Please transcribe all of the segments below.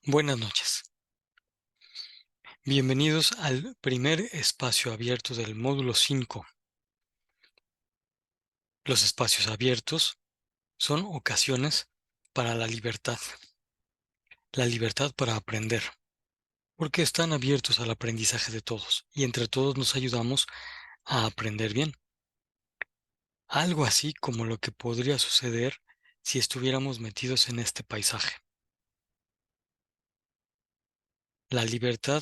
Buenas noches. Bienvenidos al primer espacio abierto del módulo 5. Los espacios abiertos son ocasiones para la libertad para aprender, porque están abiertos al aprendizaje de todos y entre todos nos ayudamos a aprender bien. Algo así como lo que podría suceder si estuviéramos metidos en este paisaje. La libertad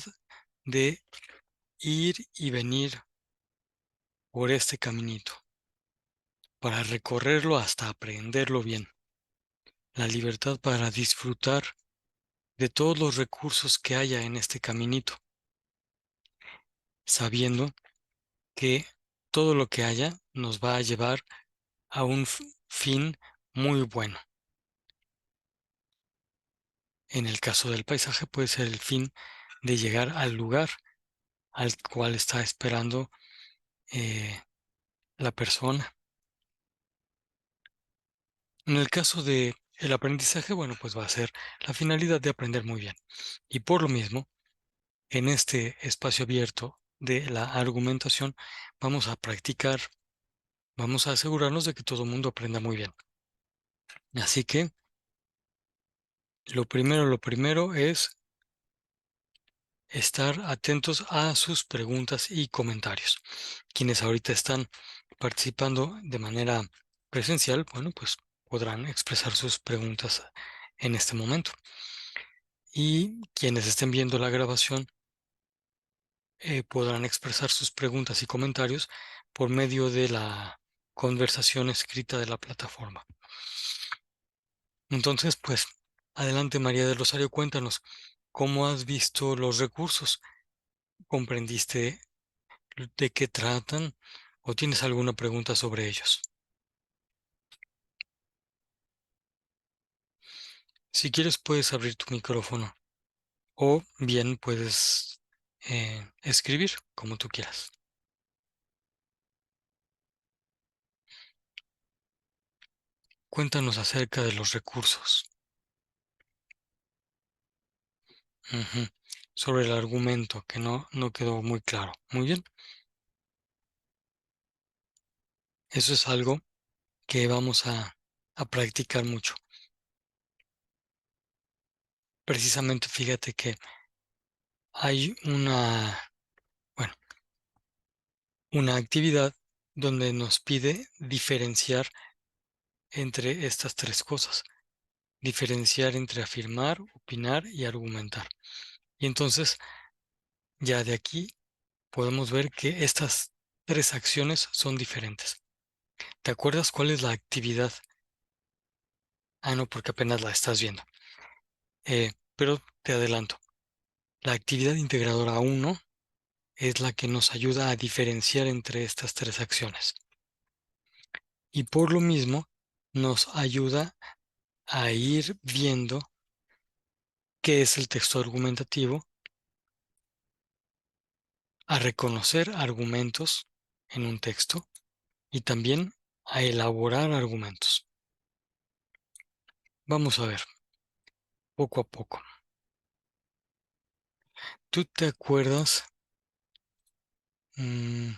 de ir y venir por este caminito, para recorrerlo hasta aprenderlo bien. La libertad para disfrutar de todos los recursos que haya en este caminito, sabiendo que todo lo que haya nos va a llevar a un fin muy bueno. En el caso del paisaje puede ser el fin de llegar al lugar al cual está esperando la persona. En el caso de el aprendizaje, bueno, pues va a ser la finalidad de aprender muy bien. Y por lo mismo, en este espacio abierto de la argumentación, vamos a practicar. Vamos a asegurarnos de que todo el mundo aprenda muy bien. Así que lo primero es estar atentos a sus preguntas y comentarios. Quienes ahorita están participando de manera presencial, bueno, pues podrán expresar sus preguntas en este momento. Y quienes estén viendo la grabación podrán expresar sus preguntas y comentarios por medio de la conversación escrita de la plataforma. Entonces, pues, adelante María del Rosario, cuéntanos, ¿cómo has visto los recursos? ¿Comprendiste de qué tratan? ¿O tienes alguna pregunta sobre ellos? Si quieres, puedes abrir tu micrófono o bien puedes escribir como tú quieras. Cuéntanos acerca de los recursos. Ujú. Sobre el argumento, que no quedó muy claro. Muy bien. Eso es algo que vamos a practicar mucho. Precisamente fíjate que hay bueno, una actividad donde nos pide diferenciar entre estas tres cosas. Diferenciar entre afirmar, opinar y argumentar. Y entonces, ya de aquí podemos ver que estas tres acciones son diferentes. ¿Te acuerdas cuál es la actividad? Ah, no, porque apenas la estás viendo. Pero te adelanto. La actividad integradora 1 es la que nos ayuda a diferenciar entre estas tres acciones. Y por lo mismo, nos ayuda a ir viendo qué es el texto argumentativo, a reconocer argumentos en un texto y también a elaborar argumentos. Vamos a ver, poco a poco. ¿Tú te acuerdas? Mm,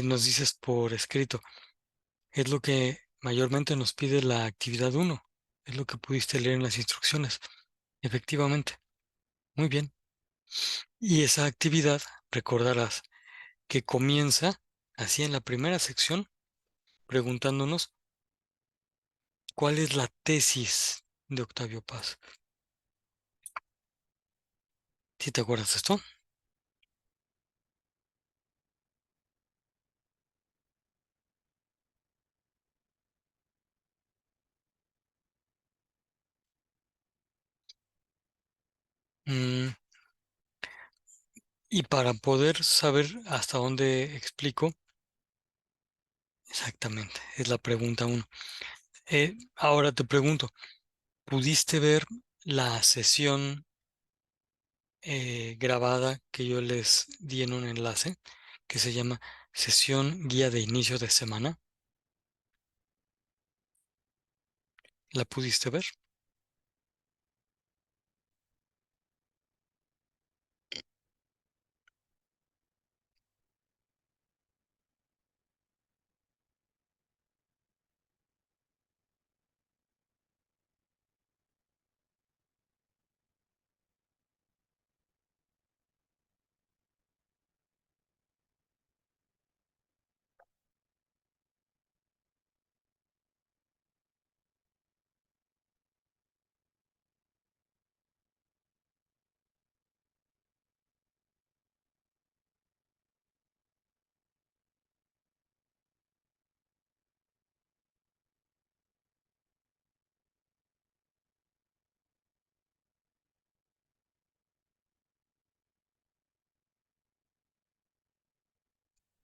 nos dices por escrito, es lo que mayormente nos pide la actividad 1, es lo que pudiste leer en las instrucciones. Efectivamente, muy bien. Y esa actividad, recordarás que comienza así en la primera sección, preguntándonos cuál es la tesis de Octavio Paz. ¿Sí te acuerdas de esto? Mm, y para poder saber hasta dónde explico, exactamente, es la pregunta 1. Ahora te pregunto, ¿pudiste ver la sesión grabada que yo les di en un enlace? que se llama Sesión Guía de Inicio de Semana. ¿La pudiste ver?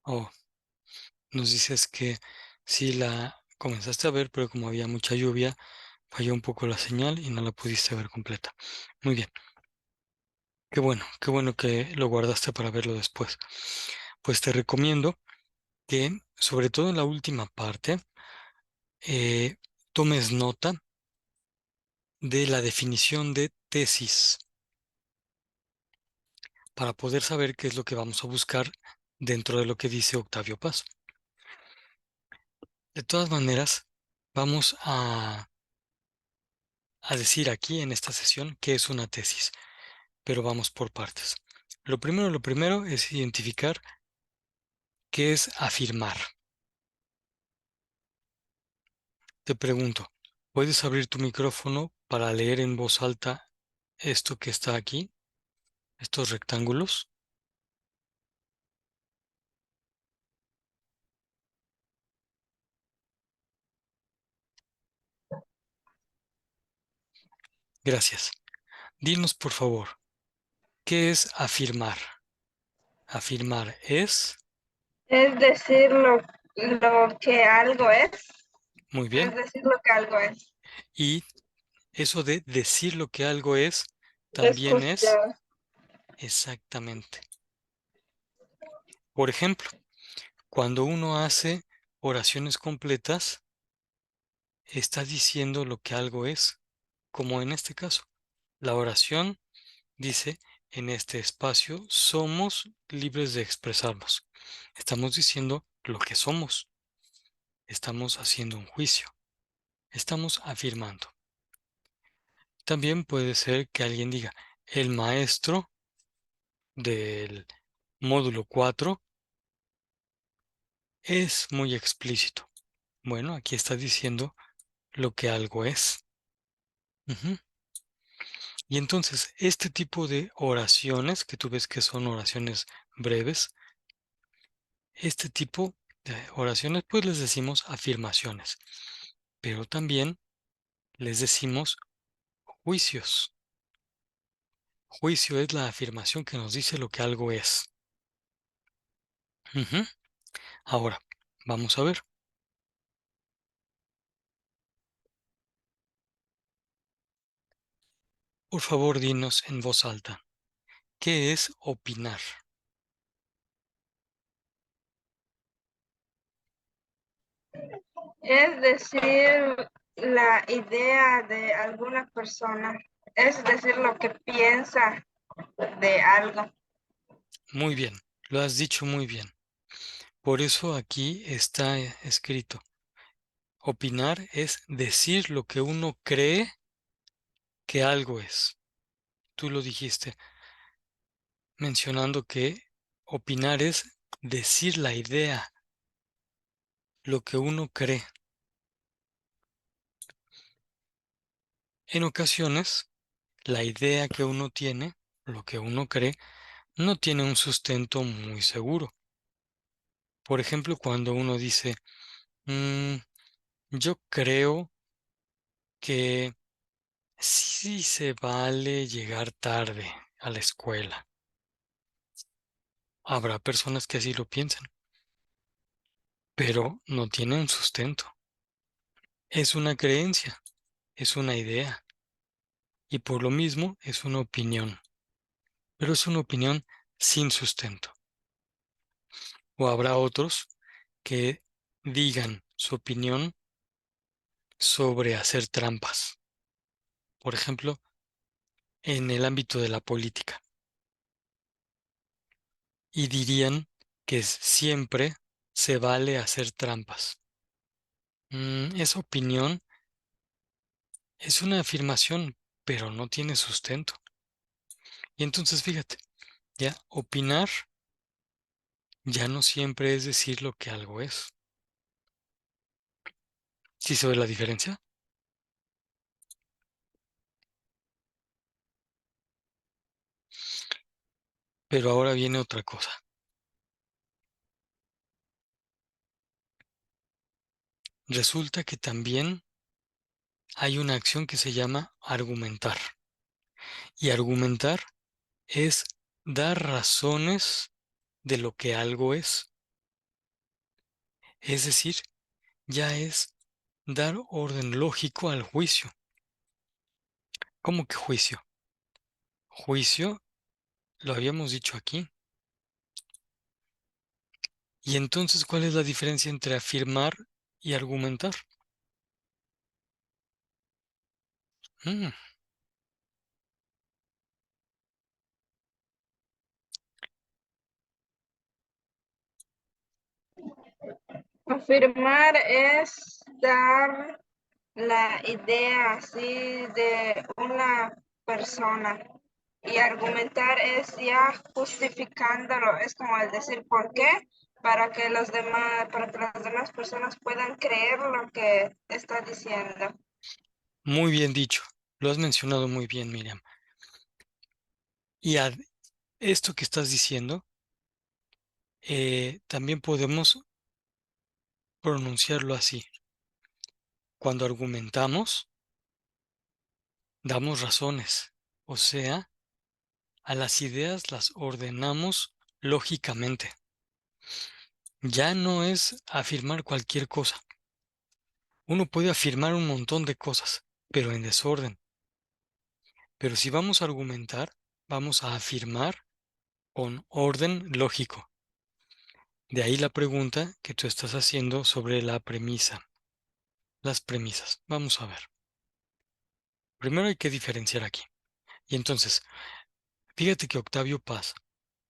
Oh, nos dices que sí la comenzaste a ver, pero como había mucha lluvia, falló un poco la señal y no la pudiste ver completa. Muy bien, qué bueno que lo guardaste para verlo después. Pues te recomiendo que, sobre todo en la última parte, eh, tomes nota de la definición de tesis para poder saber qué es lo que vamos a buscar dentro de lo que dice Octavio Paz. De todas maneras, vamos a decir aquí en esta sesión qué es una tesis, pero vamos por partes. Lo primero es identificar qué es afirmar. Te pregunto, ¿puedes abrir tu micrófono para leer en voz alta esto que está aquí, estos rectángulos? Gracias. Dinos, por favor, ¿qué es afirmar? Afirmar es, Es decir lo que algo es. muy Es bien, decir lo que algo es. y eso de decir lo que algo es, Es también es cuestión. exactamente. Por ejemplo, cuando uno hace oraciones completas, está diciendo lo que algo es, como en este caso. La oración dice, en este espacio somos libres de expresarnos. Estamos diciendo lo que somos. Estamos haciendo un juicio. Estamos afirmando. También puede ser que alguien diga, el maestro del módulo 4 es muy explícito. Bueno, aquí está diciendo lo que algo es. Ujú. Y entonces, este tipo de oraciones, que tú ves que son oraciones breves, este tipo de oraciones, pues les decimos afirmaciones, pero también les decimos juicios. Juicio es la afirmación que nos dice lo que algo es. Ujú. Ahora, vamos a ver. Por favor, dinos en voz alta, ¿qué es opinar? Es decir la idea de alguna persona. Es decir lo que piensa de algo. Muy bien, lo has dicho muy bien. Por eso aquí está escrito. Opinar es decir lo que uno cree que algo es. Tú lo dijiste, mencionando que opinar es decir la idea, lo que uno cree. En ocasiones, la idea que uno tiene, lo que uno cree, no tiene un sustento muy seguro. Por ejemplo, cuando uno dice, "Mm, yo creo que sí se vale llegar tarde a la escuela". Habrá personas que así lo piensan, pero no tiene un sustento. Es una creencia, es una idea y por lo mismo es una opinión, pero es una opinión sin sustento. o habrá otros que digan su opinión sobre hacer trampas. Por ejemplo, en el ámbito de la política. Y dirían que siempre se vale hacer trampas. Esa opinión es una afirmación, pero no tiene sustento. Y entonces fíjate, ya opinar ya no siempre es decir lo que algo es. ¿Sí se ve la diferencia? Pero ahora viene otra cosa. Resulta que también hay una acción que se llama argumentar. Y argumentar es dar razones de lo que algo es. Es decir, ya es dar orden lógico al juicio. ¿Cómo que juicio? Juicio, lo habíamos dicho aquí. Y entonces, ¿cuál es la diferencia entre afirmar y argumentar? Mm, Afirmar es dar la idea así de una persona y argumentar es ya justificándolo, es como el decir por qué para que las demás personas puedan creer lo que está diciendo. muy bien dicho. Lo has mencionado muy bien, Miriam. Y esto que estás diciendo, también podemos pronunciarlo así. Cuando argumentamos, damos razones. O sea, a las ideas las ordenamos lógicamente. Ya no es afirmar cualquier cosa. Uno puede afirmar un montón de cosas, pero en desorden. Pero si vamos a argumentar, vamos a afirmar con orden lógico. De ahí la pregunta que tú estás haciendo sobre la premisa, las premisas. Vamos a ver. Primero hay que diferenciar aquí. Y entonces, fíjate que Octavio Paz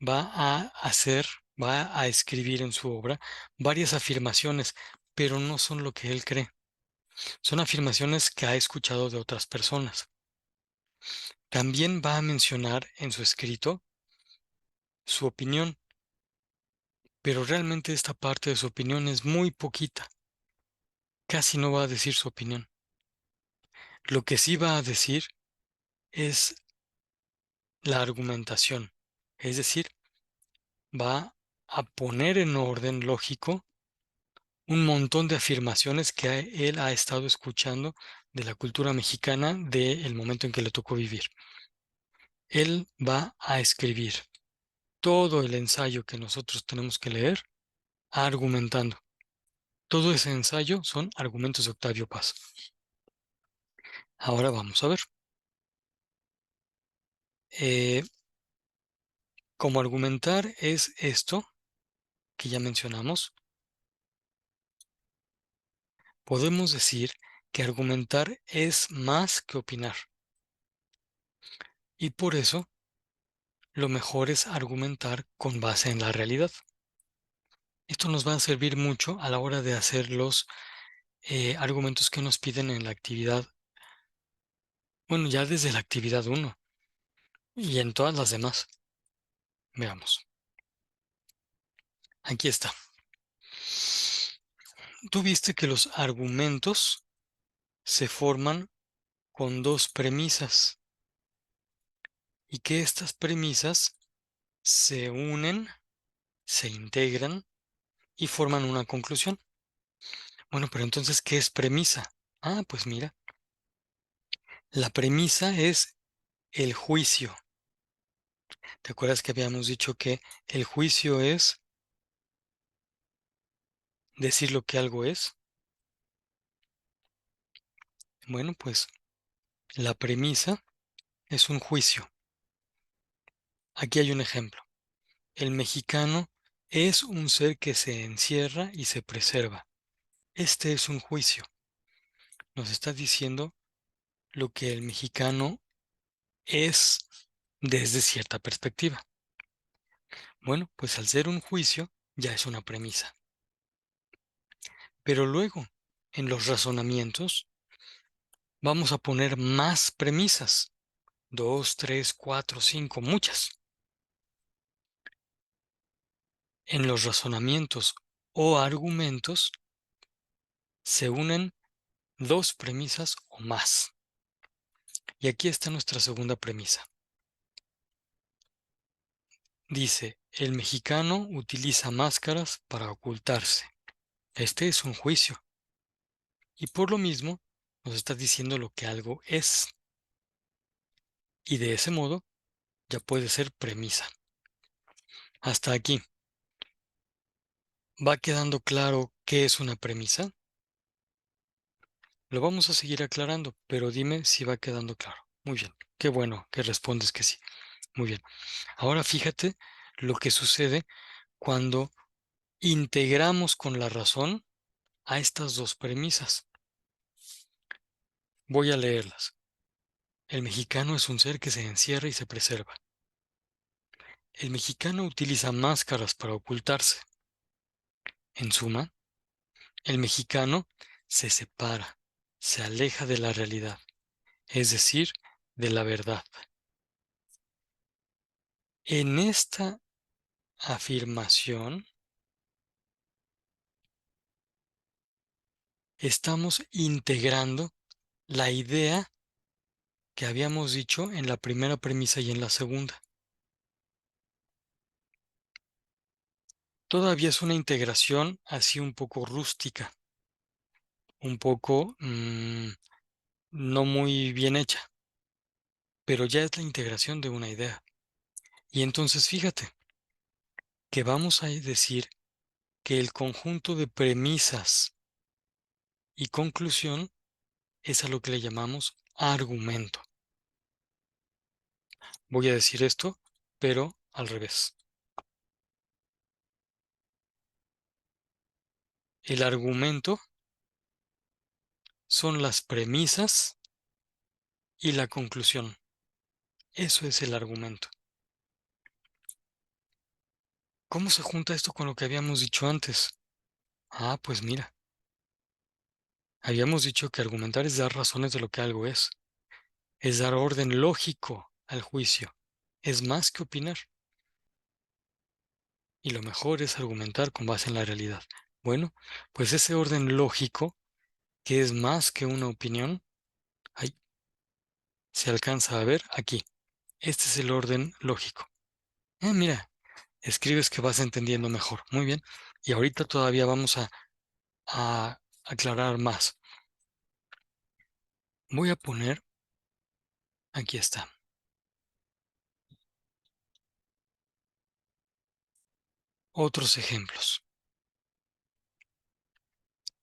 va a hacer, va a escribir en su obra varias afirmaciones, pero no son lo que él cree. Son afirmaciones que ha escuchado de otras personas. También va a mencionar en su escrito su opinión, pero realmente esta parte de su opinión es muy poquita. Casi no va a decir su opinión. Lo que sí va a decir es la argumentación, es decir, va a poner en orden lógico un montón de afirmaciones que él ha estado escuchando de la cultura mexicana del momento en que le tocó vivir. Él va a escribir todo el ensayo que nosotros tenemos que leer argumentando. Todo ese ensayo son argumentos de Octavio Paz. Ahora vamos a ver. Eh, como argumentar es esto que ya mencionamos, podemos decir que argumentar es más que opinar. Y por eso lo mejor es argumentar con base en la realidad. Esto nos va a servir mucho a la hora de hacer los argumentos que nos piden en la actividad, bueno, ya desde la actividad uno y en todas las demás. Veamos. Aquí está. Tú viste que los argumentos se forman con dos premisas y que estas premisas se unen, se integran y forman una conclusión. Bueno, pero entonces, ¿qué es premisa? Ah, pues mira, la premisa es el juicio. ¿Te acuerdas que habíamos dicho que el juicio es decir lo que algo es? Bueno, pues la premisa es un juicio. Aquí hay un ejemplo. El mexicano es un ser que se encierra y se preserva. Este es un juicio. Nos está diciendo lo que el mexicano es desde cierta perspectiva. Bueno, pues al ser un juicio ya es una premisa. Pero luego, en los razonamientos, vamos a poner más premisas. 2, 3, 4, 5, muchas. En los razonamientos o argumentos se unen dos premisas o más. Y aquí está nuestra segunda premisa. Dice, el mexicano utiliza máscaras para ocultarse. Este es un juicio. Y por lo mismo, nos está diciendo lo que algo es. Y de ese modo, ya puede ser premisa. Hasta aquí. ¿Va quedando claro qué es una premisa? Lo vamos a seguir aclarando, pero dime si va quedando claro. Muy bien. Qué bueno que respondes que sí. Muy bien. Ahora fíjate lo que sucede cuando integramos con la razón a estas dos premisas. Voy a leerlas. El mexicano es un ser que se encierra y se preserva. El mexicano utiliza máscaras para ocultarse. En suma, el mexicano se separa, se aleja de la realidad, es decir, de la verdad. En esta afirmación estamos integrando la idea que habíamos dicho en la primera premisa y en la segunda. Todavía es una integración así un poco rústica, un poco no muy bien hecha, pero ya es la integración de una idea. Y entonces fíjate que vamos a decir que el conjunto de premisas y conclusión es a lo que le llamamos argumento. Voy a decir esto, pero al revés. El argumento son las premisas y la conclusión. Eso es el argumento. ¿Cómo se junta esto con lo que habíamos dicho antes? Ah, pues mira, habíamos dicho que argumentar es dar razones de lo que algo es dar orden lógico al juicio, es más que opinar. Y lo mejor es argumentar con base en la realidad. Bueno, pues ese orden lógico, que es más que una opinión, ahí se alcanza a ver aquí. Este es el orden lógico. Mira, escribes que vas entendiendo mejor. Muy bien. Y ahorita todavía vamos a aclarar más. Voy a poner, aquí está, otros ejemplos.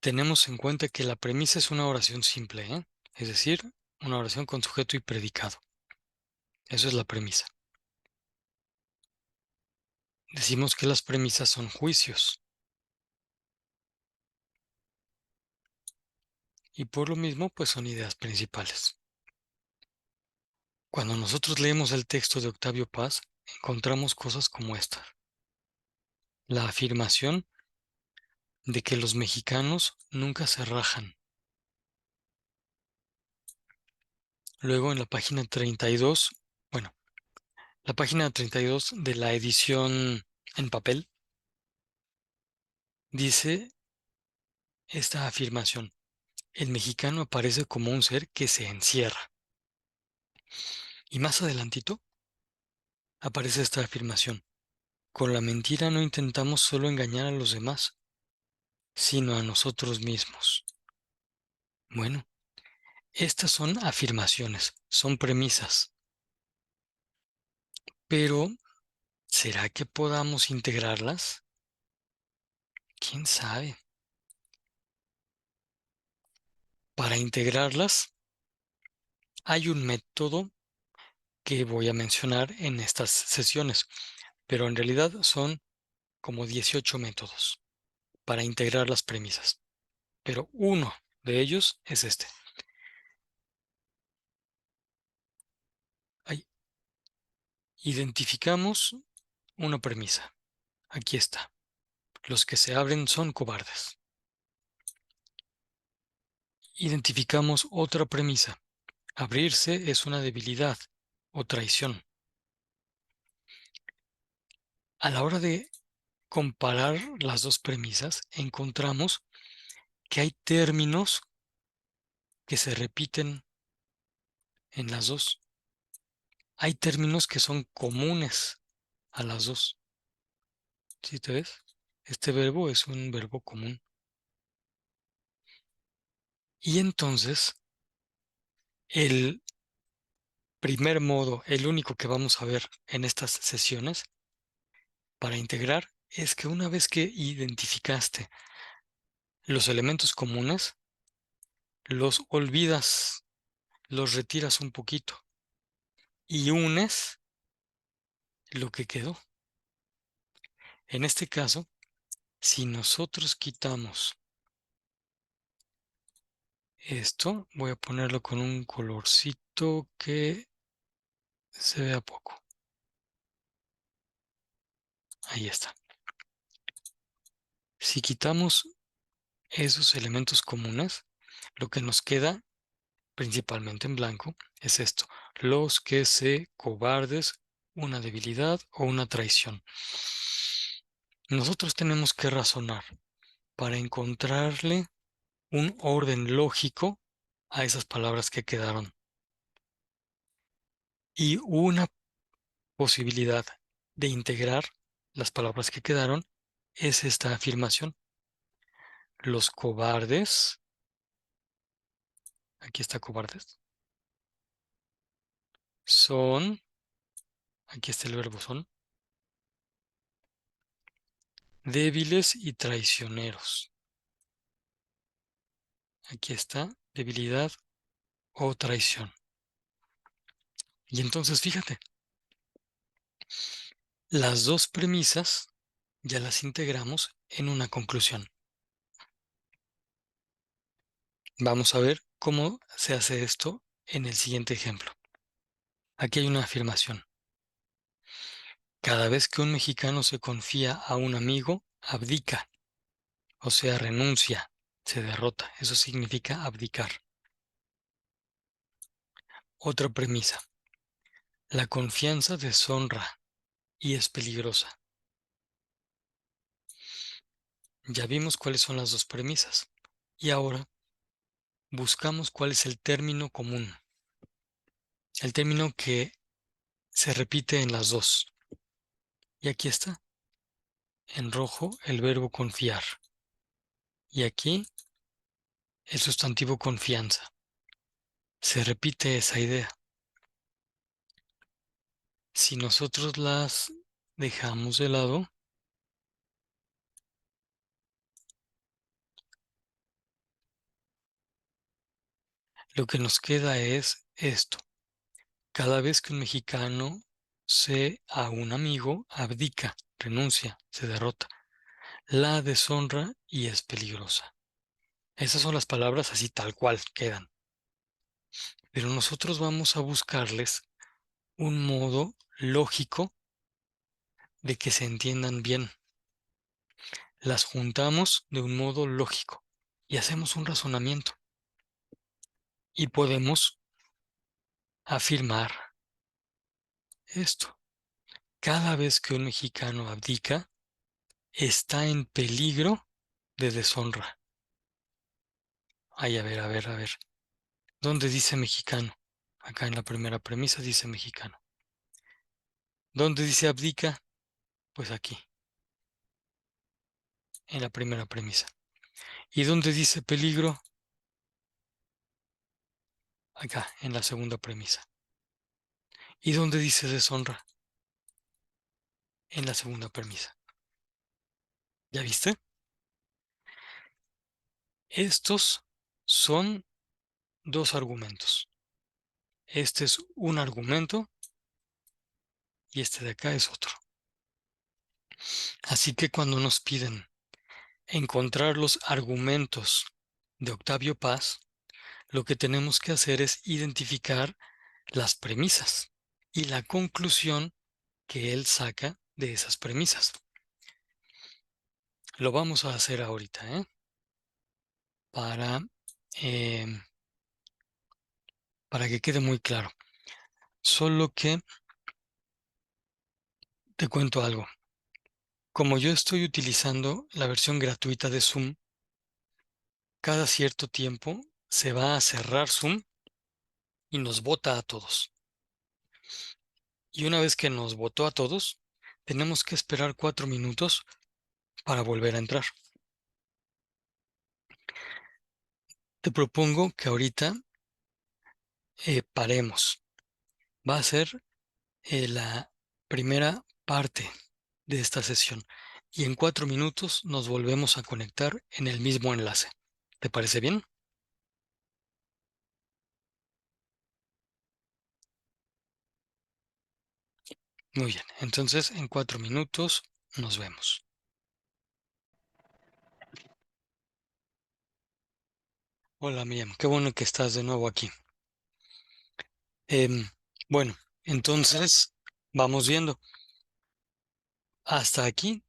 Tenemos en cuenta que la premisa es una oración simple, ¿eh? Es decir, una oración con sujeto y predicado. Eso es la premisa. Decimos que las premisas son juicios. Y por lo mismo, pues son ideas principales. Cuando nosotros leemos el texto de Octavio Paz, encontramos cosas como esta. La afirmación de que los mexicanos nunca se rajan. Luego en la página 32, bueno, la página 32 de la edición en papel, dice esta afirmación. El mexicano aparece como un ser que se encierra. Y más adelantito aparece esta afirmación. Con la mentira no intentamos solo engañar a los demás, sino a nosotros mismos. Bueno, estas son afirmaciones, son premisas, pero ¿será que podamos integrarlas? ¿Quién sabe? Para integrarlas hay un método que voy a mencionar en estas sesiones, pero en realidad son como 18 métodos para integrar las premisas, pero uno de ellos es este. Ahí. Identificamos una premisa. Aquí está. Los que se abren son cobardes. Identificamos otra premisa. Abrirse es una debilidad o traición. A la hora de comparar las dos premisas, encontramos que hay términos que se repiten en las dos. Hay términos que son comunes a las dos. ¿Sí te ves? Este verbo es un verbo común. Y entonces, el primer modo, el único que vamos a ver en estas sesiones para integrar, es que una vez que identificaste los elementos comunes, los olvidas, los retiras un poquito y unes lo que quedó. En este caso, si nosotros quitamos esto, voy a ponerlo con un colorcito que se vea poco. Ahí está. Si quitamos esos elementos comunes, lo que nos queda, principalmente en blanco, es esto: los que se cobardes, una debilidad o una traición. Nosotros tenemos que razonar para encontrarle un orden lógico a esas palabras que quedaron. Y una posibilidad de integrar las palabras que quedaron es esta afirmación. Los cobardes, aquí está cobardes, son, aquí está el verbo son, débiles y traicioneros. Aquí está debilidad o traición. Y entonces fíjate, las dos premisas ya las integramos en una conclusión. Vamos a ver cómo se hace esto en el siguiente ejemplo. Aquí hay una afirmación. Cada vez que un mexicano se confía a un amigo, abdica, o sea, renuncia, se derrota. Eso significa abdicar. Otra premisa. La confianza deshonra y es peligrosa. Ya vimos cuáles son las dos premisas. Y ahora buscamos cuál es el término común. El término que se repite en las dos. Y aquí está. En rojo el verbo confiar. Y aquí el sustantivo confianza. Se repite esa idea. Si nosotros las dejamos de lado, lo que nos queda es esto. Cada vez que un mexicano se a un amigo, abdica, renuncia, se derrota. La deshonra y es peligrosa. Esas son las palabras así tal cual quedan. Pero nosotros vamos a buscarles un modo lógico de que se entiendan bien. Las juntamos de un modo lógico y hacemos un razonamiento. Y podemos afirmar esto. Cada vez que un mexicano abdica, está en peligro de deshonra. Ay, a ver, a ver, a ver. ¿Dónde dice mexicano? Acá en la primera premisa dice mexicano. ¿Dónde dice abdica? Pues aquí, en la primera premisa. ¿Y dónde dice peligro? Acá, en la segunda premisa. ¿Y dónde dice deshonra? En la segunda premisa. ¿Ya viste? Estos son dos argumentos. Este es un argumento y este de acá es otro. Así que cuando nos piden encontrar los argumentos de Octavio Paz, lo que tenemos que hacer es identificar las premisas y la conclusión que él saca de esas premisas. Lo vamos a hacer ahorita, para, eh, para que quede muy claro. Solo que te cuento algo. Como yo estoy utilizando la versión gratuita de Zoom, cada cierto tiempo se va a cerrar Zoom y nos bota a todos. Y una vez que nos votó a todos, tenemos que esperar 4 minutos para volver a entrar. Te propongo que ahorita paremos. Va a ser la primera parte de esta sesión y en 4 minutos nos volvemos a conectar en el mismo enlace. ¿Te parece bien? Muy bien, entonces en 4 minutos nos vemos. Hola Miriam, qué bueno que estás de nuevo aquí. Em, bueno, entonces vamos viendo. Hasta aquí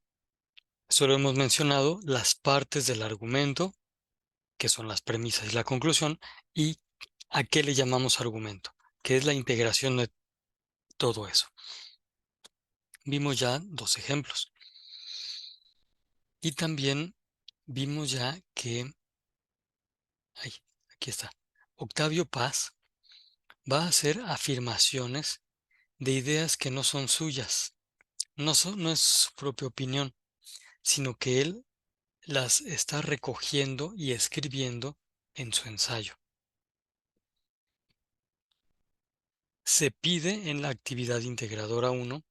solo hemos mencionado las partes del argumento, que son las premisas y la conclusión, y a qué le llamamos argumento, que es la integración de todo eso. Vimos ya 2 ejemplos. Y también vimos ya que, ay, aquí está, Octavio Paz va a hacer afirmaciones de ideas que no son suyas, no es su propia opinión, sino que él las está recogiendo y escribiendo en su ensayo. Se pide en la actividad integradora 1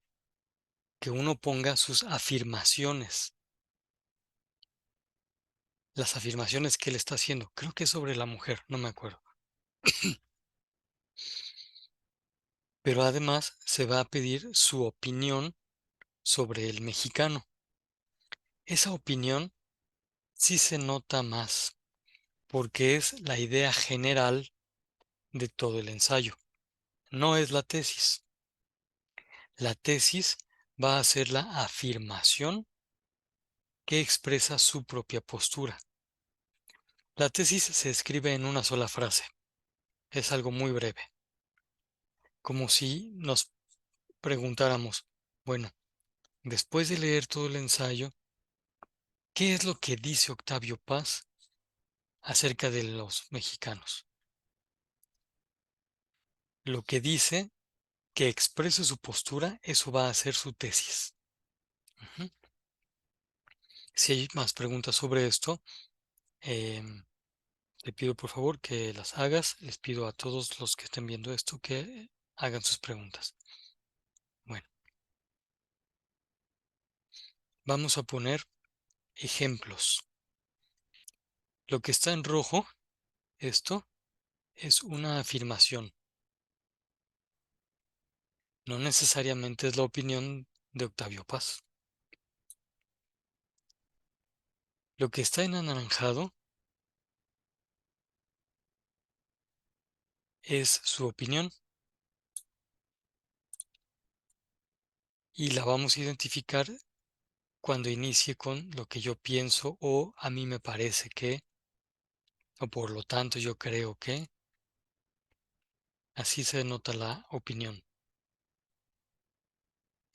que uno ponga sus afirmaciones, las afirmaciones que él está haciendo. Creo que es sobre la mujer, no me acuerdo. Pero además se va a pedir su opinión sobre el mexicano. Esa opinión sí se nota más, porque es la idea general de todo el ensayo. No es la tesis. La tesis va a ser la afirmación que expresa su propia postura. La tesis se escribe en una sola frase. Es algo muy breve. Como si nos preguntáramos, bueno, después de leer todo el ensayo, ¿qué es lo que dice Octavio Paz acerca de los mexicanos? Lo que dice que exprese su postura, eso va a ser su tesis. Ujú. Si hay más preguntas sobre esto, te pido por favor que las hagas. Les pido a todos los que estén viendo esto que hagan sus preguntas. Bueno, vamos a poner ejemplos. Lo que está en rojo, esto es una afirmación. No necesariamente es la opinión de Octavio Paz. Lo que está en anaranjado es su opinión y la vamos a identificar cuando inicie con lo que yo pienso o a mí me parece que, o por lo tanto yo creo que, así se denota la opinión.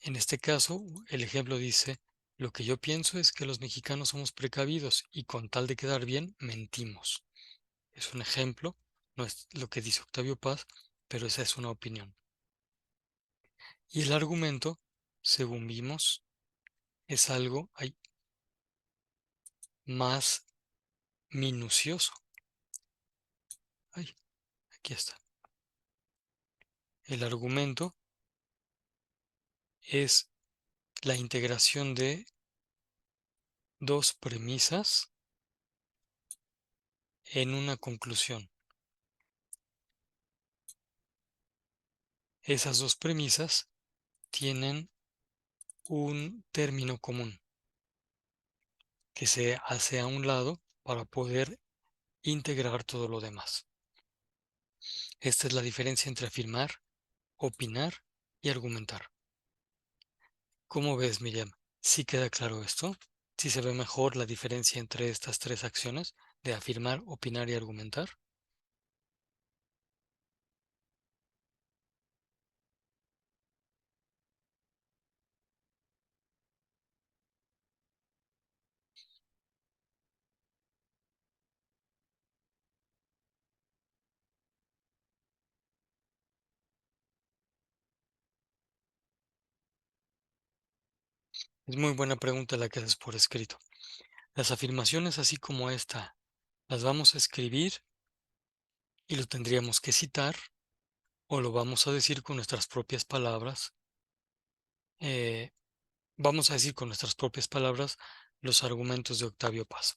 En este caso, el ejemplo dice, lo que yo pienso es que los mexicanos somos precavidos y con tal de quedar bien, mentimos. Es un ejemplo, no es lo que dice Octavio Paz, pero esa es una opinión. Y el argumento, según vimos, es algo más minucioso. Ay, aquí está. El argumento es la integración de 2 premisas en una conclusión. Esas 2 premisas tienen un término común que se hace a un lado para poder integrar todo lo demás. Esta es la diferencia entre afirmar, opinar y argumentar. ¿Cómo ves, Miriam? ¿Sí queda claro esto? ¿Sí se ve mejor la diferencia entre estas tres acciones de afirmar, opinar y argumentar? Es muy buena pregunta la que haces por escrito. Las afirmaciones así como esta, las vamos a escribir y lo tendríamos que citar o lo vamos a decir con nuestras propias palabras. eh, Vamos a decir con nuestras propias palabras los argumentos de Octavio Paz.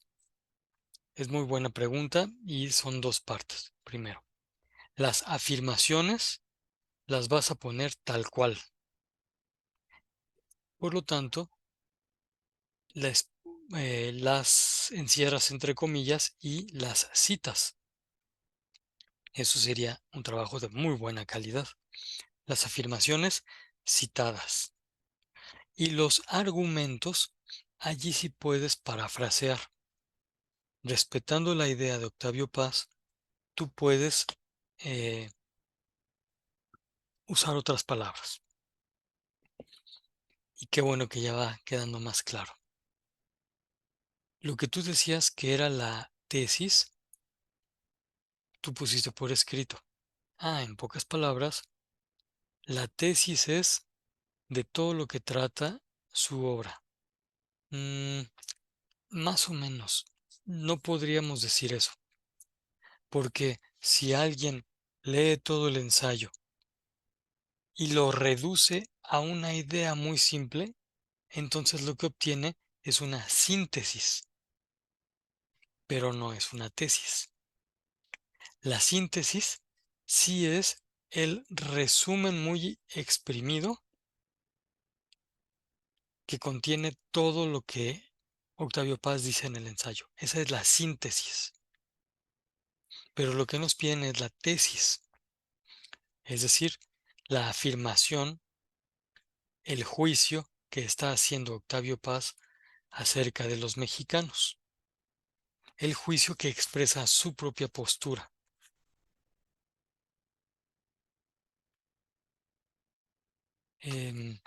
Es muy buena pregunta y son dos partes. Primero, las afirmaciones las vas a poner tal cual. Por lo tanto, las, las encierras entre comillas y las citas. Eso sería un trabajo de muy buena calidad. Las afirmaciones citadas. Y los argumentos, allí sí puedes parafrasear. Respetando la idea de Octavio Paz, tú puedes eh, usar otras palabras. Y qué bueno que ya va quedando más claro. Lo que tú decías que era la tesis, tú pusiste por escrito. En pocas palabras, la tesis es de todo lo que trata su obra. Mm, Más o menos. No podríamos decir eso, porque si alguien lee todo el ensayo y lo reduce a una idea muy simple, entonces lo que obtiene es una síntesis, pero no es una tesis. La síntesis sí es el resumen muy exprimido que contiene todo lo que Octavio Paz dice en el ensayo. Esa es la síntesis. Pero lo que nos piden es la tesis, es decir, la afirmación, el juicio que está haciendo Octavio Paz acerca de los mexicanos, el juicio que expresa su propia postura. Em,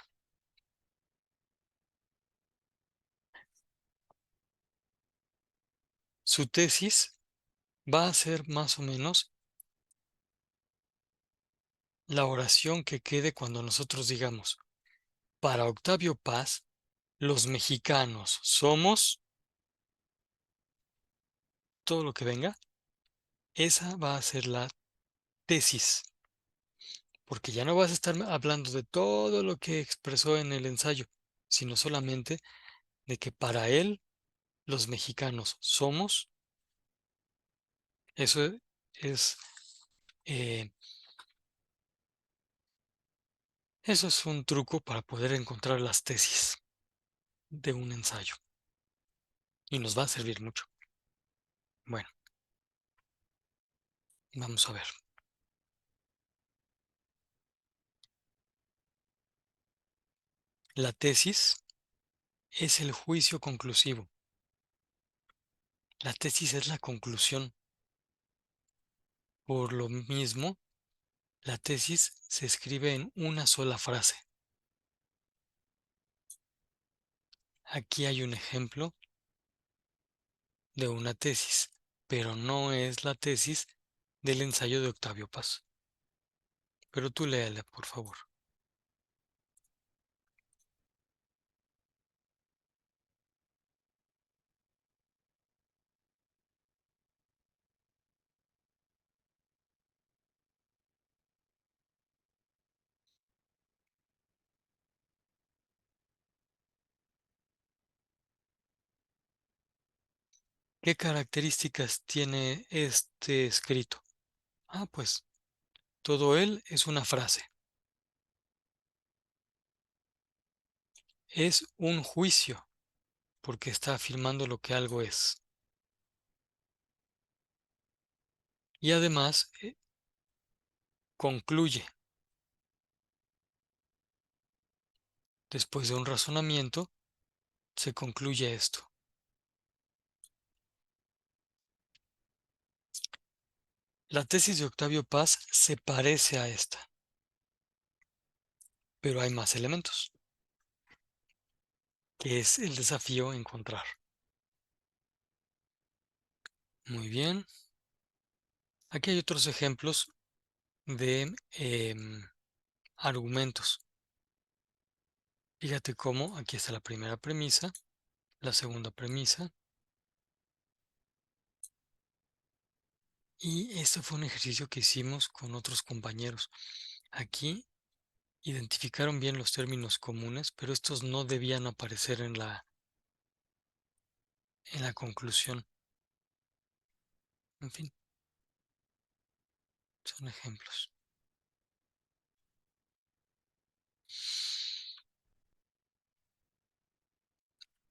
Su tesis va a ser más o menos la oración que quede cuando nosotros digamos, para Octavio Paz, los mexicanos somos todo lo que venga. Esa va a ser la tesis, porque ya no vas a estar hablando de todo lo que expresó en el ensayo, sino solamente de que para él los mexicanos somos. Eso es, eh, eso es un truco para poder encontrar las tesis de un ensayo y nos va a servir mucho. Bueno, vamos a ver. La tesis es el juicio conclusivo. La tesis es la conclusión. Por lo mismo, la tesis se escribe en una sola frase. Aquí hay un ejemplo de una tesis, pero no es la tesis del ensayo de Octavio Paz. Pero tú léala, por favor. ¿Qué características tiene este escrito? Pues todo él es una frase. es un juicio, porque está afirmando lo que algo es. Y además concluye, después de un razonamiento, se concluye esto. La tesis de Octavio Paz se parece a esta, pero hay más elementos, que es el desafío encontrar. Muy bien. Aquí hay otros ejemplos de argumentos. Fíjate cómo aquí está la primera premisa, la segunda premisa, y este fue un ejercicio que hicimos con otros compañeros. Aquí identificaron bien los términos comunes, pero estos no debían aparecer en la conclusión. En fin, son ejemplos.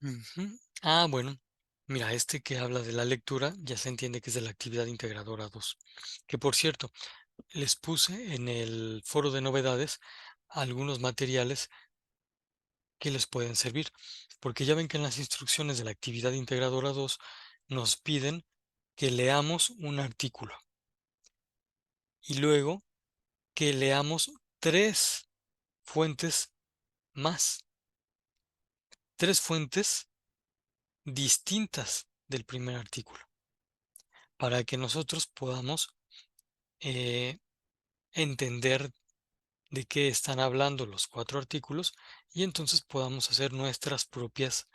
Ujú. Ah, bueno, mira, este que habla de la lectura ya se entiende que es de la actividad integradora 2. Que por cierto, les puse en el foro de novedades algunos materiales que les pueden servir, porque ya ven que en las instrucciones de la actividad integradora 2 nos piden que leamos un artículo y luego que leamos tres fuentes más, tres fuentes distintas del primer artículo, para que nosotros podamos eh, entender de qué están hablando los cuatro artículos y entonces podamos hacer nuestras propias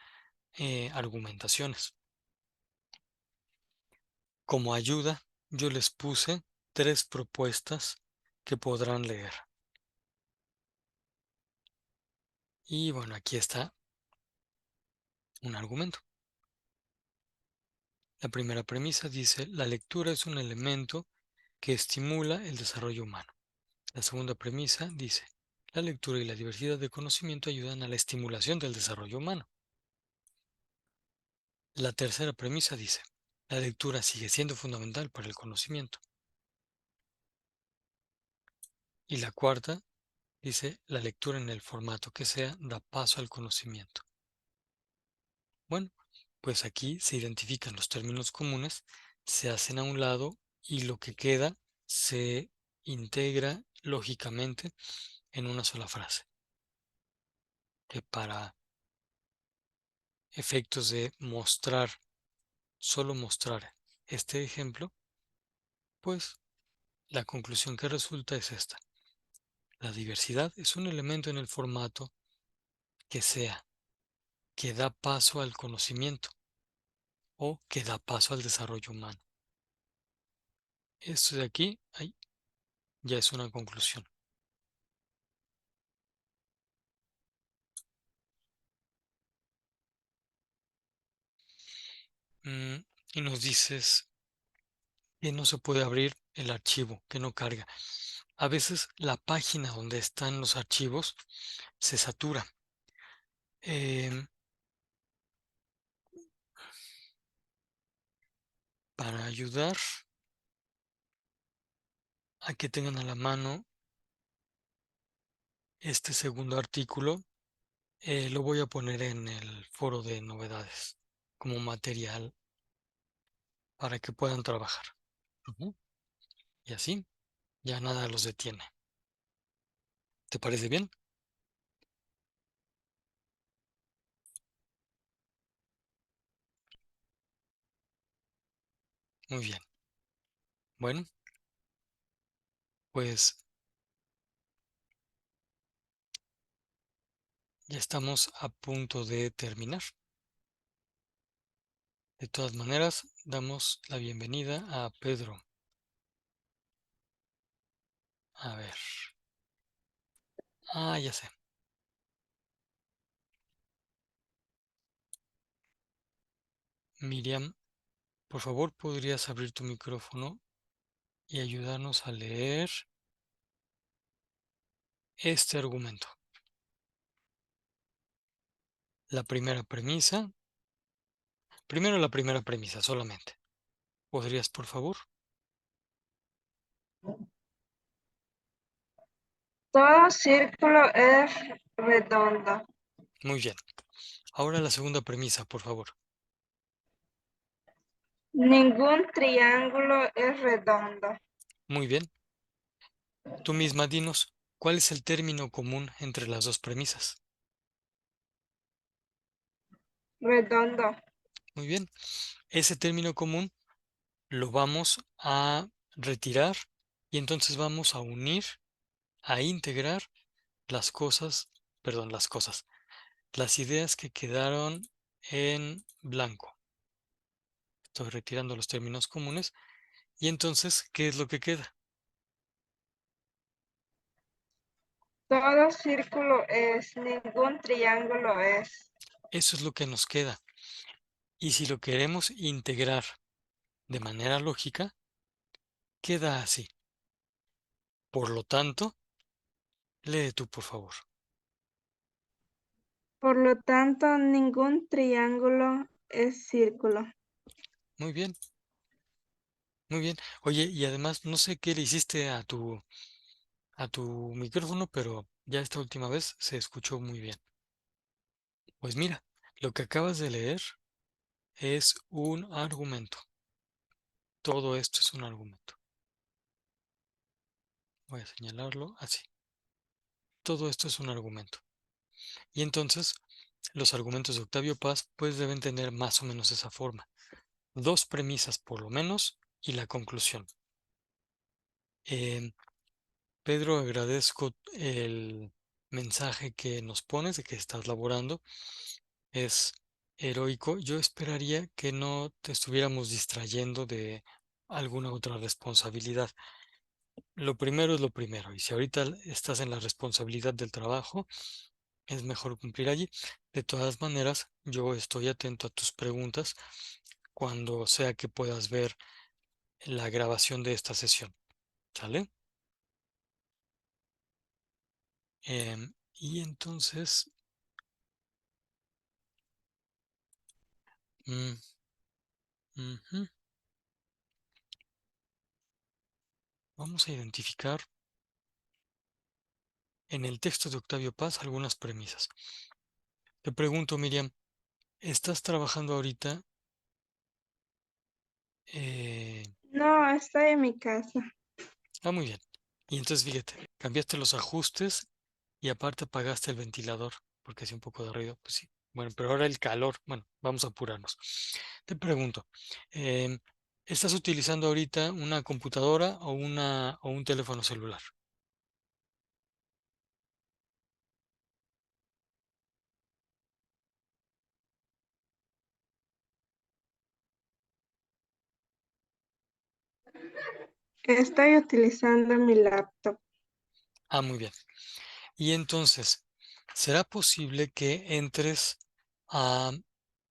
argumentaciones. Como ayuda, yo les puse tres propuestas que podrán leer. Y bueno, aquí está un argumento. La primera premisa dice, la lectura es un elemento que estimula el desarrollo humano. La segunda premisa dice, la lectura y la diversidad de conocimiento ayudan a la estimulación del desarrollo humano. La tercera premisa dice, la lectura sigue siendo fundamental para el conocimiento. Y la cuarta dice, la lectura en el formato que sea da paso al conocimiento. Bueno, pues aquí se identifican los términos comunes, se hacen a un lado y lo que queda se integra lógicamente en una sola frase, que para efectos de mostrar, solo mostrar este ejemplo, pues la conclusión que resulta es esta. La diversidad es un elemento en el formato que sea, que da paso al conocimiento o que da paso al desarrollo humano. Esto de aquí ya es una conclusión. Y nos dices que no se puede abrir el archivo, que no carga. A veces la página donde están los archivos se satura. Em, para ayudar a que tengan a la mano este segundo artículo, lo voy a poner en el foro de novedades como material para que puedan trabajar. Ujú. Y así ya nada los detiene. ¿Te parece bien? Muy bien. Bueno, pues ya estamos a punto de terminar. De todas maneras, damos la bienvenida a Pedro. A ver. Ah, ya sé. Miriam, por favor, ¿podrías abrir tu micrófono y ayudarnos a leer este argumento? la primera premisa. Primero la primera premisa solamente. ¿Podrías, por favor? Todo círculo es redondo. Muy bien. Ahora la segunda premisa, por favor. Ningún triángulo es redondo. Muy bien. Tú misma dinos, ¿cuál es el término común entre las dos premisas? Redondo. Muy bien. Ese término común lo vamos a retirar y entonces vamos a unir, a integrar las cosas, perdón, las ideas que quedaron en blanco. Estoy retirando los términos comunes y entonces, ¿qué es lo que queda? Todo círculo es, ningún triángulo es. Eso es lo que nos queda. Y si lo queremos integrar de manera lógica, queda así. Por lo tanto, lee tú, por favor. Por lo tanto, ningún triángulo es círculo. Muy bien, muy bien. Oye, y además no sé qué le hiciste a tu micrófono, pero ya esta última vez se escuchó muy bien. Pues mira, lo que acabas de leer es un argumento. Todo esto es un argumento. Voy a señalarlo así. Todo esto es un argumento. Y entonces, los argumentos de Octavio Paz pues deben tener más o menos esa forma. Dos premisas por lo menos y la conclusión. Em, Pedro, agradezco el mensaje que nos pones de que estás laborando. Es heroico. Yo esperaría que no te estuviéramos distrayendo de alguna otra responsabilidad. Lo primero es lo primero. Y si ahorita estás en la responsabilidad del trabajo, es mejor cumplir allí. De todas maneras, yo estoy atento a tus preguntas cuando sea que puedas ver la grabación de esta sesión. ¿Sale? Y entonces, mm, ujú, vamos a identificar en el texto de Octavio Paz algunas premisas. Te pregunto, Miriam, ¿estás trabajando ahorita? Eh, No, estoy en mi casa. muy bien. Y entonces, fíjate, cambiaste los ajustes y aparte apagaste el ventilador porque hacía un poco de ruido. Pues sí. Bueno, pero ahora el calor. Bueno, vamos a apurarnos. Te pregunto, em, ¿estás utilizando ahorita una computadora o un teléfono celular? Estoy utilizando mi laptop. Muy bien. Y entonces, ¿será posible que entres a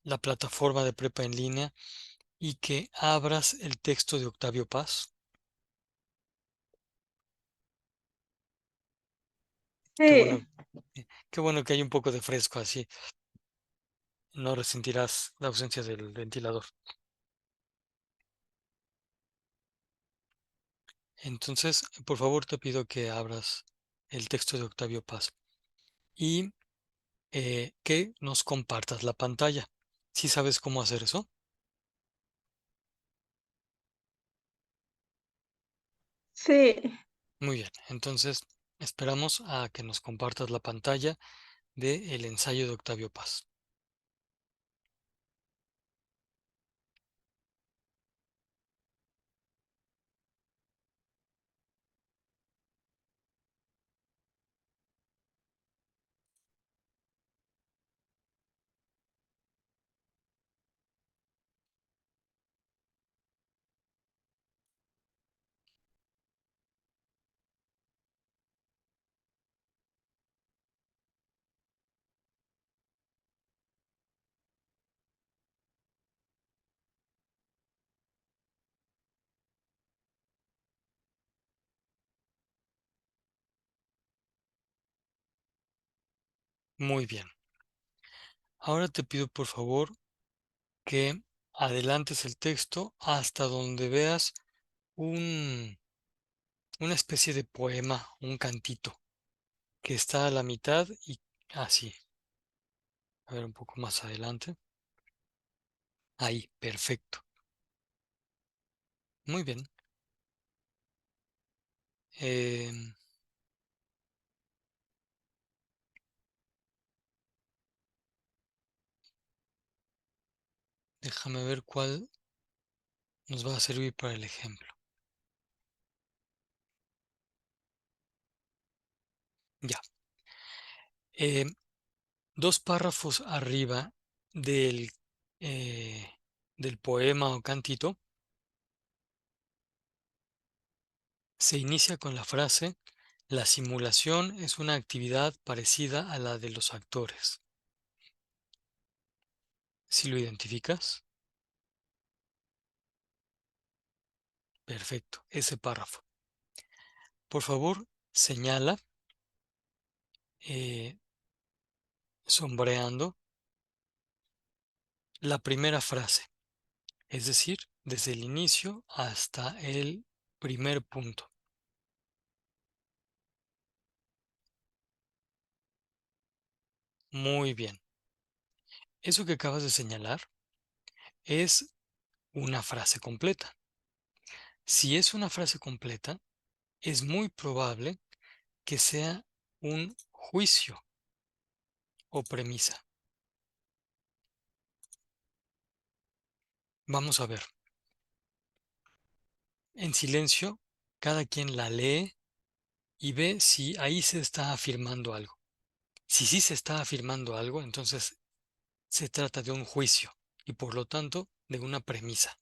la plataforma de prepa en línea y que abras el texto de Octavio Paz? Qué Sí, bueno, qué bueno que hay un poco de fresco así. No resentirás la ausencia del ventilador. Entonces, por favor, te pido que abras el texto de Octavio Paz y que nos compartas la pantalla. ¿Sí sabes cómo hacer eso? sí. Muy bien. Entonces, esperamos a que nos compartas la pantalla del ensayo de Octavio Paz. Muy bien. Ahora te pido por favor que adelantes el texto hasta donde veas una especie de poema, un cantito, que está a la mitad y así. A ver, un poco más adelante. Ahí, perfecto. Muy bien. Em, Déjame ver cuál nos va a servir para el ejemplo. Ya. Em, Dos párrafos arriba del, eh, del poema o cantito se inicia con la frase: la simulación es una actividad parecida a la de los actores. ¿Si lo identificas? Perfecto, ese párrafo. Por favor, señala, eh, sombreando la primera frase, es decir, desde el inicio hasta el primer punto. Muy bien. Eso que acabas de señalar es una frase completa. Si es una frase completa, es muy probable que sea un juicio o premisa. Vamos a ver. En silencio, cada quien la lee y ve si ahí se está afirmando algo. Si sí se está afirmando algo, entonces se trata de un juicio y por lo tanto de una premisa.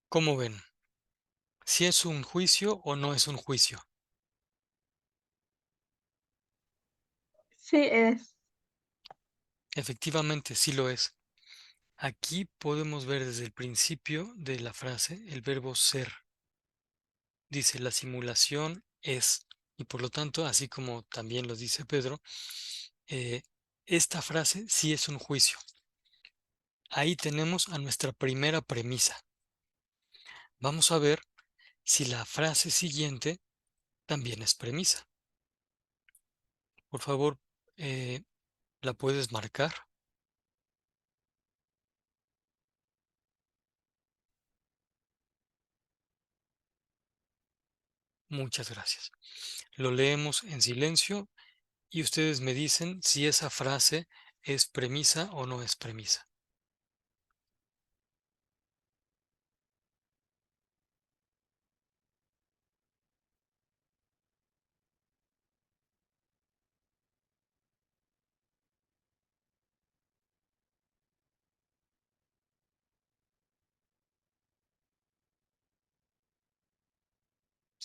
¿Cómo ven? ¿Si es un juicio o no es un juicio? Sí es. Efectivamente, sí lo es. Aquí podemos ver desde el principio de la frase el verbo ser. Dice: la simulación es, y por lo tanto, así como también lo dice Pedro, eh, esta frase sí es un juicio. Ahí tenemos a nuestra primera premisa. Vamos a ver si la frase siguiente también es premisa. Por favor, ¿la puedes marcar? Muchas gracias. Lo leemos en silencio y ustedes me dicen si esa frase es premisa o no es premisa.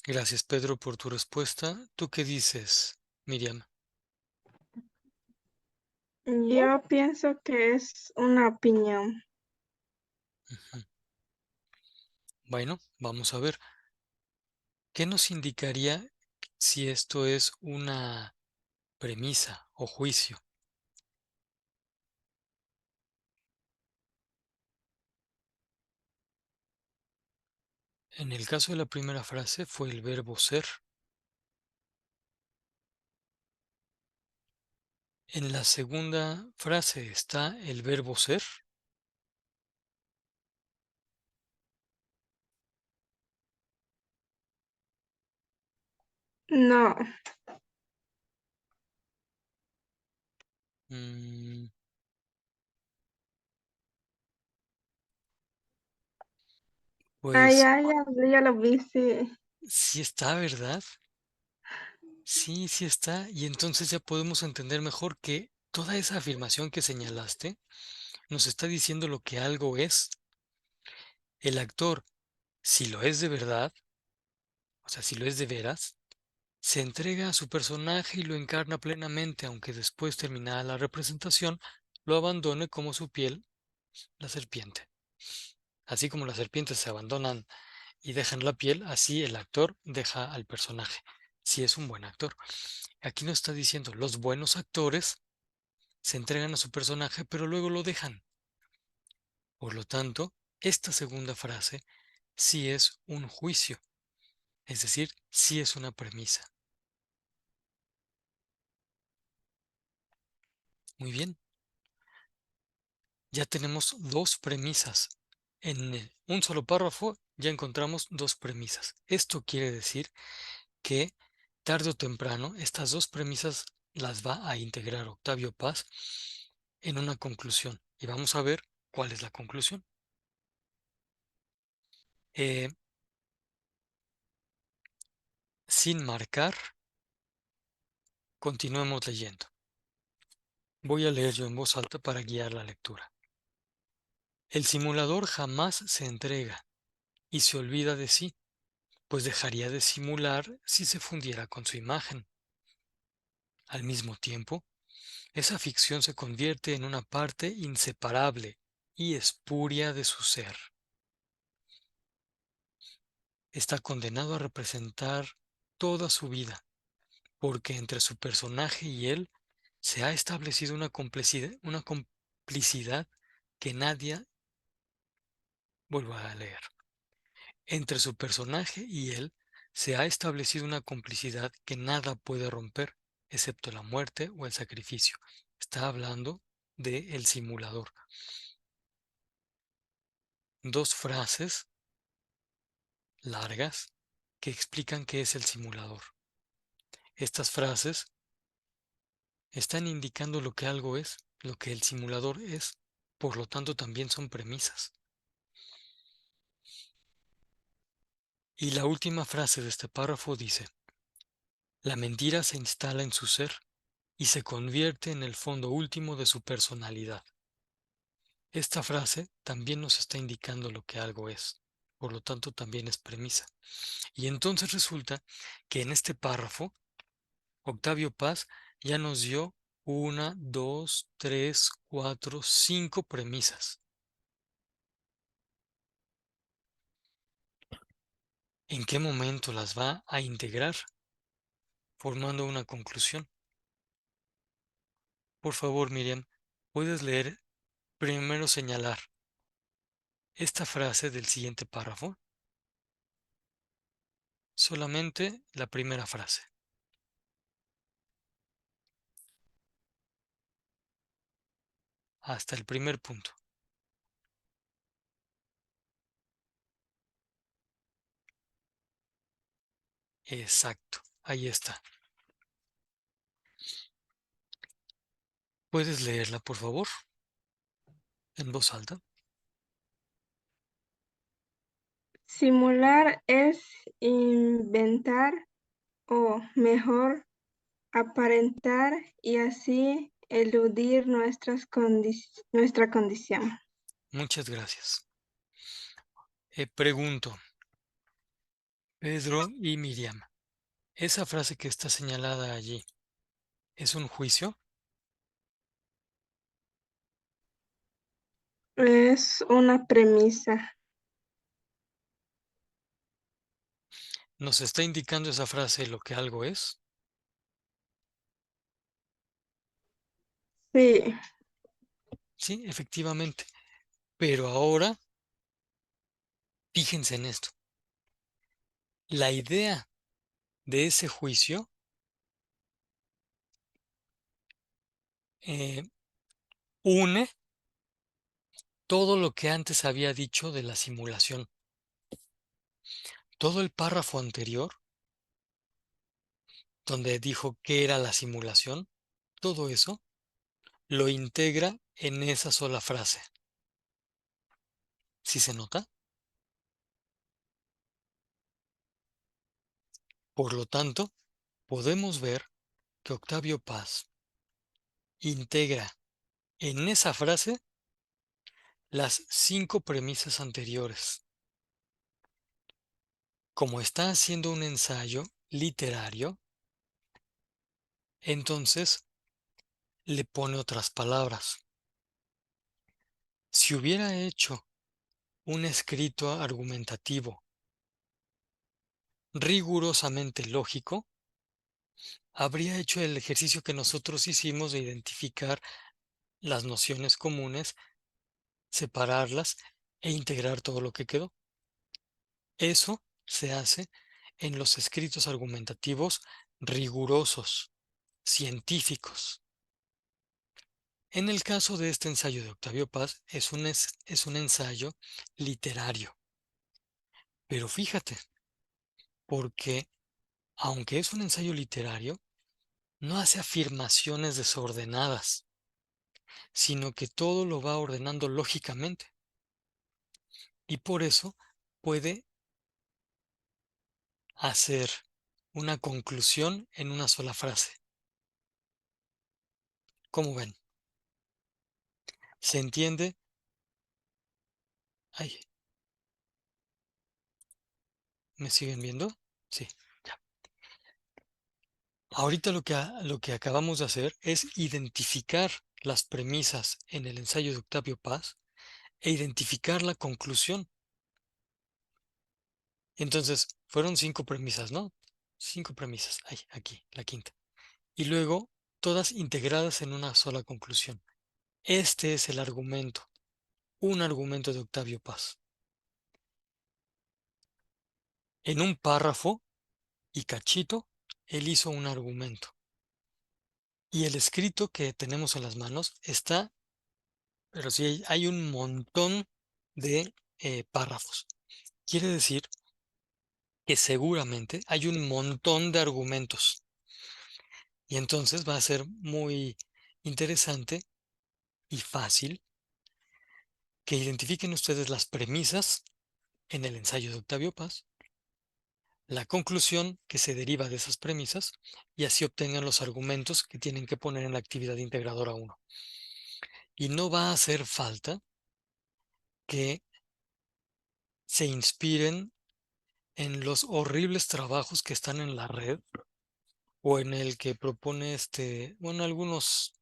Gracias, Pedro, por tu respuesta. ¿Tú qué dices, Miriam? Yo pienso que es una opinión. Ujú. Bueno, vamos a ver. ¿Qué nos indicaría si esto es una premisa o juicio? En el caso de la primera frase fue el verbo ser. En la segunda frase está el verbo ser. No, Mm, pues ya lo vi, sí. sí está, ¿verdad? Sí, sí está. Y entonces ya podemos entender mejor que toda esa afirmación que señalaste nos está diciendo lo que algo es. El actor, si lo es de verdad, o sea, si lo es de veras, se entrega a su personaje y lo encarna plenamente, aunque después, terminada la representación, lo abandone como su piel, la serpiente. Así como las serpientes se abandonan y dejan la piel, así el actor deja al personaje, si es un buen actor. Aquí nos está diciendo, los buenos actores se entregan a su personaje, pero luego lo dejan. Por lo tanto, esta segunda frase sí es un juicio, es decir, sí es una premisa. Muy bien, ya tenemos dos premisas. En un solo párrafo ya encontramos dos premisas. Esto quiere decir que tarde o temprano estas dos premisas las va a integrar Octavio Paz en una conclusión. Y vamos a ver cuál es la conclusión. Eh, Sin marcar, continuemos leyendo. Voy a leer yo en voz alta para guiar la lectura. El simulador jamás se entrega y se olvida de sí, pues dejaría de simular si se fundiera con su imagen. Al mismo tiempo, esa ficción se convierte en una parte inseparable y espuria de su ser. Está condenado a representar toda su vida, porque entre su personaje y él se ha establecido una complicidad que nadie, vuelvo a leer, entre su personaje y él se ha establecido una complicidad que nada puede romper, excepto la muerte o el sacrificio. Está hablando de el simulador. Dos frases largas que explican qué es el simulador. Estas frases están indicando lo que algo es, lo que el simulador es, por lo tanto también son premisas. Y la última frase de este párrafo dice, la mentira se instala en su ser y se convierte en el fondo último de su personalidad. Esta frase también nos está indicando lo que algo es, por lo tanto también es premisa. Y entonces resulta que en este párrafo, Octavio Paz ya nos dio una, dos, tres, cuatro, cinco premisas. ¿En qué momento las va a integrar, formando una conclusión? Por favor, Miriam, ¿puedes leer, primero señalar esta frase del siguiente párrafo? Solamente la primera frase, hasta el primer punto. Exacto, ahí está. ¿Puedes leerla, por favor, en voz alta? Simular es inventar o mejor aparentar y así eludir nuestra condición. Muchas gracias. Pregunto, Pedro y Miriam, ¿esa frase que está señalada allí es un juicio? Es una premisa. ¿Nos está indicando esa frase lo que algo es? Sí, Sí, efectivamente. Pero ahora, fíjense en esto. La idea de ese juicio eh, une todo lo que antes había dicho de la simulación. Todo el párrafo anterior, donde dijo qué era la simulación, todo eso lo integra en esa sola frase. ¿Sí se nota? Por lo tanto, podemos ver que Octavio Paz integra en esa frase las cinco premisas anteriores. como está haciendo un ensayo literario, entonces le pone otras palabras. Si hubiera hecho un escrito argumentativo rigurosamente lógico, habría hecho el ejercicio que nosotros hicimos de identificar las nociones comunes, separarlas e integrar todo lo que quedó. Eso se hace en los escritos argumentativos rigurosos, científicos. En el caso de este ensayo de Octavio Paz, es un ensayo literario. Pero fíjate, porque aunque es un ensayo literario, no hace afirmaciones desordenadas, sino que todo lo va ordenando lógicamente. Y por eso puede hacer una conclusión en una sola frase. ¿Cómo ven? ¿Se entiende? Ay, ¿me siguen viendo? Sí, ya. Ahorita lo que acabamos de hacer es identificar las premisas en el ensayo de Octavio Paz e identificar la conclusión. Entonces, fueron 5 premisas, ¿no? 5 premisas. Ay, aquí, la quinta. Y luego, todas integradas en una sola conclusión. Este es el argumento, un argumento de Octavio Paz. En un párrafo y cachito, él hizo un argumento. Y el escrito que tenemos en las manos está, pero sí hay un montón de párrafos. Quiere decir que seguramente hay un montón de argumentos. Y entonces va a ser muy interesante y fácil que identifiquen ustedes las premisas en el ensayo de Octavio Paz, la conclusión que se deriva de esas premisas y así obtengan los argumentos que tienen que poner en la actividad integradora 1. Y no va a hacer falta que se inspiren en los horribles trabajos que están en la red o en el que propone bueno, algunos,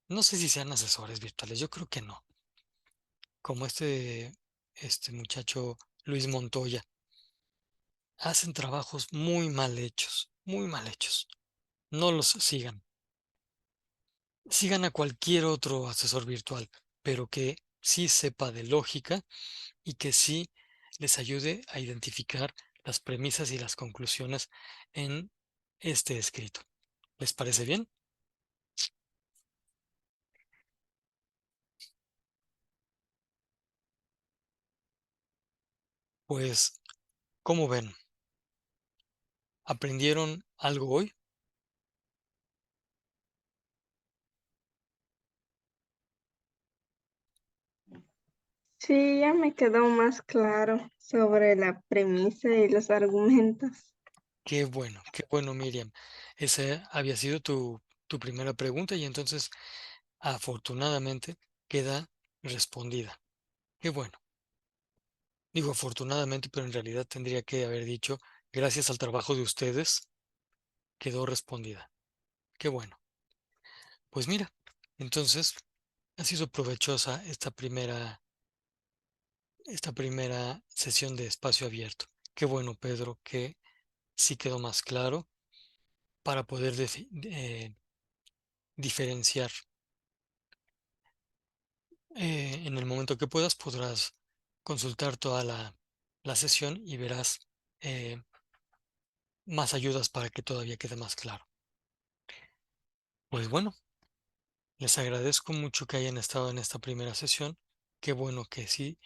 no sé si sean asesores virtuales, yo creo que no, como este muchacho Luis Montoya, hacen trabajos muy mal hechos, muy mal hechos. No los sigan. Sigan a cualquier otro asesor virtual, pero que sí sepa de lógica y que sí les ayude a identificar las premisas y las conclusiones en este escrito. ¿Les parece bien? Pues, ¿cómo ven? ¿Aprendieron algo hoy? Sí, ya me quedó más claro sobre la premisa y los argumentos. Qué bueno, Miriam. Esa había sido tu primera pregunta y entonces, afortunadamente, queda respondida. Qué bueno. Digo afortunadamente, pero en realidad tendría que haber dicho, gracias al trabajo de ustedes, quedó respondida. Qué bueno. Pues mira, entonces ha sido provechosa esta primera sesión de espacio abierto. Qué bueno, Pedro, que sí quedó más claro para poder diferenciar. En el momento que puedas, podrás consultar toda la sesión y verás eh, más ayudas para que todavía quede más claro. Pues bueno, les agradezco mucho que hayan estado en esta primera sesión. Qué bueno que sí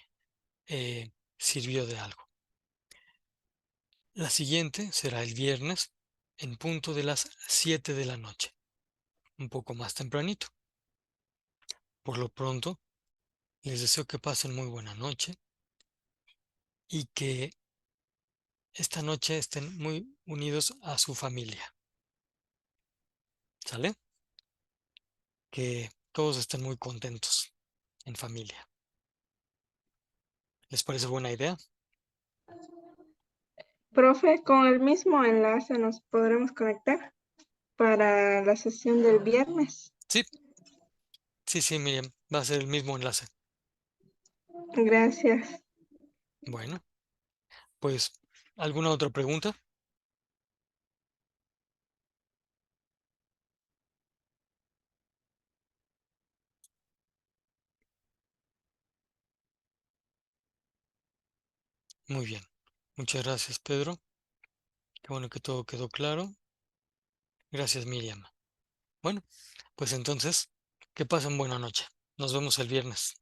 sirvió de algo. La siguiente será el viernes en punto de las 7 de la noche, un poco más tempranito. Por lo pronto, les deseo que pasen muy buena noche y que esta noche estén muy unidos a su familia. ¿Sale? Que todos estén muy contentos en familia. ¿Les parece buena idea? Profe, con el mismo enlace nos podremos conectar para la sesión del viernes. Sí, sí, sí, Miriam, va a ser el mismo enlace. Gracias. Bueno, pues, ¿alguna otra pregunta? Muy bien. Muchas gracias, Pedro. Qué bueno que todo quedó claro. Gracias, Miriam. Bueno, pues entonces, que pasen buena noche. Nos vemos el viernes.